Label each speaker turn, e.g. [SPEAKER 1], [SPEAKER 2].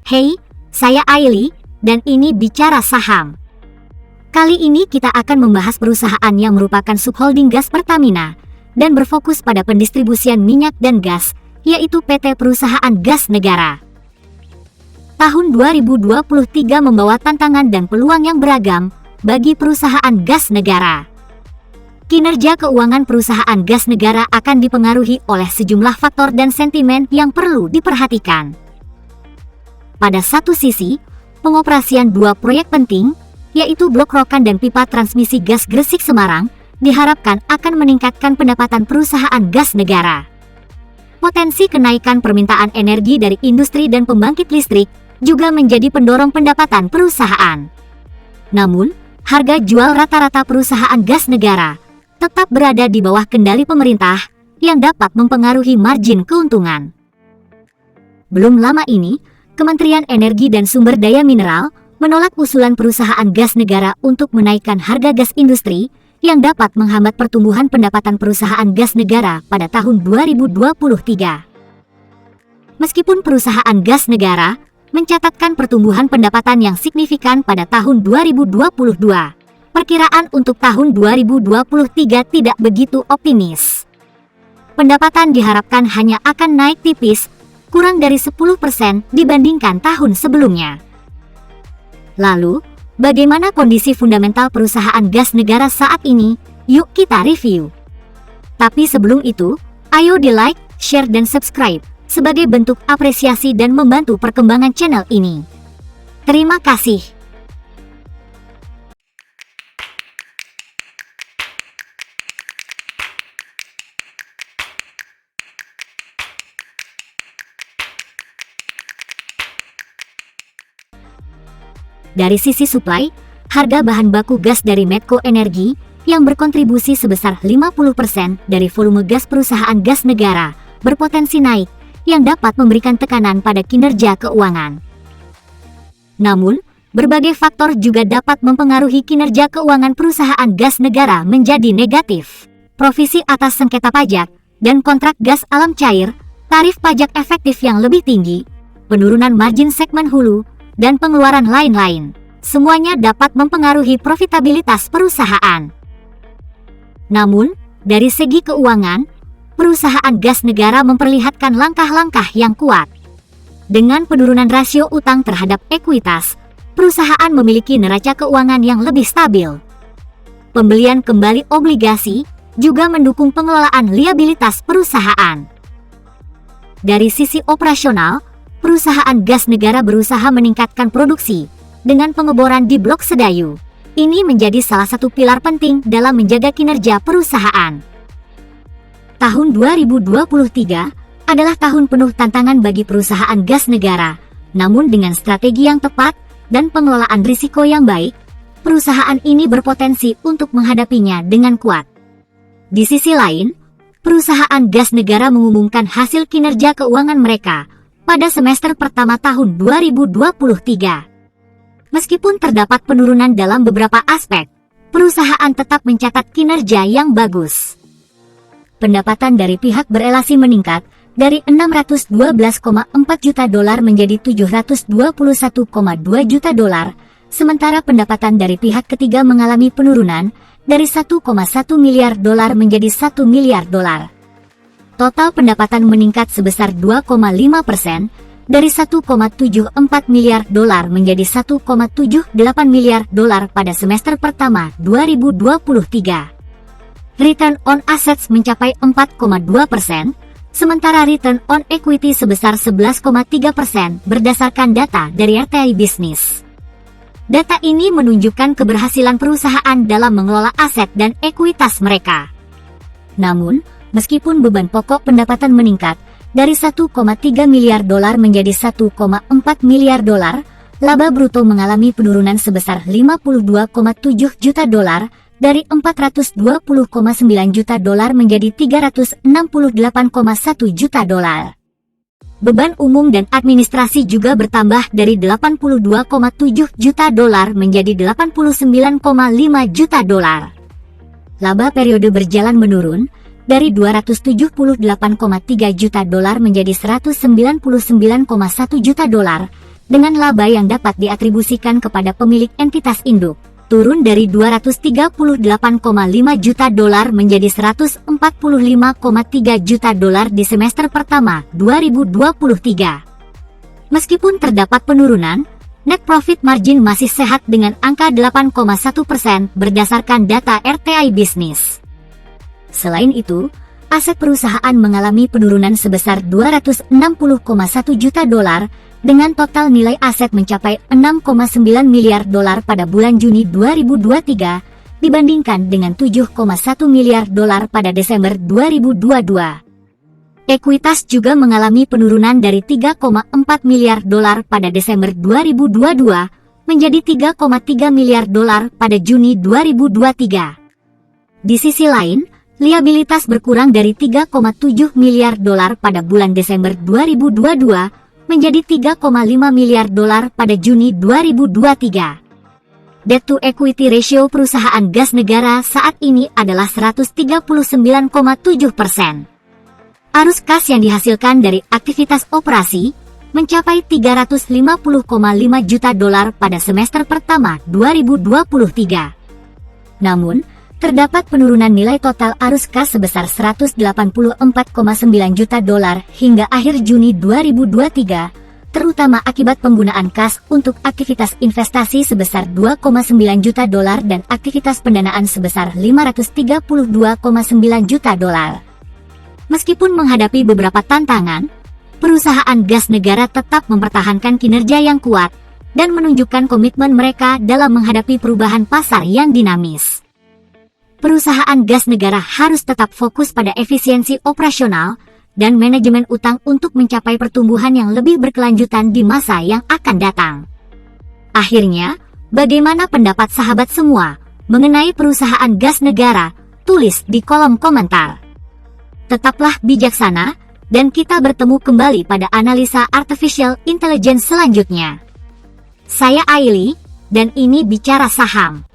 [SPEAKER 1] Hey, saya Aili, dan ini Bicara Saham. Kali ini kita akan membahas perusahaan yang merupakan subholding gas Pertamina dan berfokus pada pendistribusian minyak dan gas, yaitu PT Perusahaan Gas Negara. Tahun 2023 membawa tantangan dan peluang yang beragam bagi perusahaan gas negara. Kinerja keuangan perusahaan gas negara akan dipengaruhi oleh sejumlah faktor dan sentimen yang perlu diperhatikan. Pada satu sisi, pengoperasian dua proyek penting, yaitu Blok Rokan dan Pipa Transmisi Gas Gresik Semarang, diharapkan akan meningkatkan pendapatan perusahaan gas negara. Potensi kenaikan permintaan energi dari industri dan pembangkit listrik juga menjadi pendorong pendapatan perusahaan. Namun, harga jual rata-rata perusahaan gas negara tetap berada di bawah kendali pemerintah yang dapat mempengaruhi margin keuntungan. Belum lama ini, Kementerian Energi dan Sumber Daya Mineral menolak usulan perusahaan gas negara untuk menaikkan harga gas industri yang dapat menghambat pertumbuhan pendapatan perusahaan gas negara pada tahun 2023. Meskipun perusahaan gas negara mencatatkan pertumbuhan pendapatan yang signifikan pada tahun 2022, perkiraan untuk tahun 2023 tidak begitu optimis. Pendapatan diharapkan hanya akan naik tipis, kurang dari 10% dibandingkan tahun sebelumnya. Lalu, bagaimana kondisi fundamental perusahaan gas negara saat ini? Yuk kita review. Tapi sebelum itu, ayo di like, share dan subscribe sebagai bentuk apresiasi dan membantu perkembangan channel ini. Terima kasih. Dari sisi supply, harga bahan baku gas dari Medco Energi yang berkontribusi sebesar 50% dari volume gas perusahaan gas negara berpotensi naik yang dapat memberikan tekanan pada kinerja keuangan. Namun, berbagai faktor juga dapat mempengaruhi kinerja keuangan perusahaan gas negara menjadi negatif. Provisi atas sengketa pajak dan kontrak gas alam cair, tarif pajak efektif yang lebih tinggi, penurunan margin segmen hulu, dan pengeluaran lain-lain. Semuanya dapat mempengaruhi profitabilitas perusahaan. Namun, dari segi keuangan, perusahaan gas negara memperlihatkan langkah-langkah yang kuat. Dengan penurunan rasio utang terhadap ekuitas, perusahaan memiliki neraca keuangan yang lebih stabil. Pembelian kembali obligasi juga mendukung pengelolaan liabilitas perusahaan. Dari sisi operasional, perusahaan gas negara berusaha meningkatkan produksi dengan pengeboran di Blok Sedayu. Ini menjadi salah satu pilar penting dalam menjaga kinerja perusahaan. Tahun 2023 adalah tahun penuh tantangan bagi perusahaan gas negara. Namun dengan strategi yang tepat dan pengelolaan risiko yang baik, perusahaan ini berpotensi untuk menghadapinya dengan kuat. Di sisi lain, perusahaan gas negara mengumumkan hasil kinerja keuangan mereka pada semester pertama tahun 2023. Meskipun terdapat penurunan dalam beberapa aspek, perusahaan tetap mencatat kinerja yang bagus. Pendapatan dari pihak berelasi meningkat dari 612,4 juta dolar menjadi 721,2 juta dolar, sementara pendapatan dari pihak ketiga mengalami penurunan dari 1,1 miliar dolar menjadi 1 miliar dolar. Total pendapatan meningkat sebesar 2,5% dari 1,74 miliar dolar menjadi 1,78 miliar dolar pada semester pertama 2023. Return on assets mencapai 4,2%, sementara return on equity sebesar 11,3% berdasarkan data dari RTI Business. Data ini menunjukkan keberhasilan perusahaan dalam mengelola aset dan ekuitas mereka. Namun, meskipun beban pokok pendapatan meningkat dari 1,3 miliar dolar menjadi 1,4 miliar dolar, laba bruto mengalami penurunan sebesar 52,7 juta dolar dari 420,9 juta dolar menjadi 368,1 juta dolar. Beban umum dan administrasi juga bertambah dari 82,7 juta dolar menjadi 89,5 juta dolar. Laba periode berjalan menurun dari 278,3 juta dolar menjadi 199,1 juta dolar, dengan laba yang dapat diatribusikan kepada pemilik entitas induk turun dari 238,5 juta dolar menjadi 145,3 juta dolar di semester pertama 2023. Meskipun terdapat penurunan, net profit margin masih sehat dengan angka 8,1% berdasarkan data RTI Business. Selain itu, aset perusahaan mengalami penurunan sebesar 260,1 juta dolar dengan total nilai aset mencapai 6,9 miliar dolar pada bulan Juni 2023 dibandingkan dengan 7,1 miliar dolar pada Desember 2022. Ekuitas juga mengalami penurunan dari 3,4 miliar dolar pada Desember 2022 menjadi 3,3 miliar dolar pada Juni 2023. Di sisi lain, liabilitas berkurang dari 3,7 miliar dolar pada bulan Desember 2022 menjadi 3,5 miliar dolar pada Juni 2023. Debt to equity ratio perusahaan gas negara saat ini adalah 139,7%. Arus kas yang dihasilkan dari aktivitas operasi mencapai 350,5 juta dolar pada semester pertama 2023. Namun, terdapat penurunan nilai total arus kas sebesar 184,9 juta dolar hingga akhir Juni 2023, terutama akibat penggunaan kas untuk aktivitas investasi sebesar 2,9 juta dolar dan aktivitas pendanaan sebesar 532,9 juta dolar. Meskipun menghadapi beberapa tantangan, perusahaan gas negara tetap mempertahankan kinerja yang kuat dan menunjukkan komitmen mereka dalam menghadapi perubahan pasar yang dinamis. Perusahaan gas negara harus tetap fokus pada efisiensi operasional dan manajemen utang untuk mencapai pertumbuhan yang lebih berkelanjutan di masa yang akan datang. Akhirnya, bagaimana pendapat sahabat semua mengenai perusahaan gas negara? Tulis di kolom komentar. Tetaplah bijaksana, dan kita bertemu kembali pada analisa artificial intelligence selanjutnya. Saya Aili, dan ini Bicara Saham.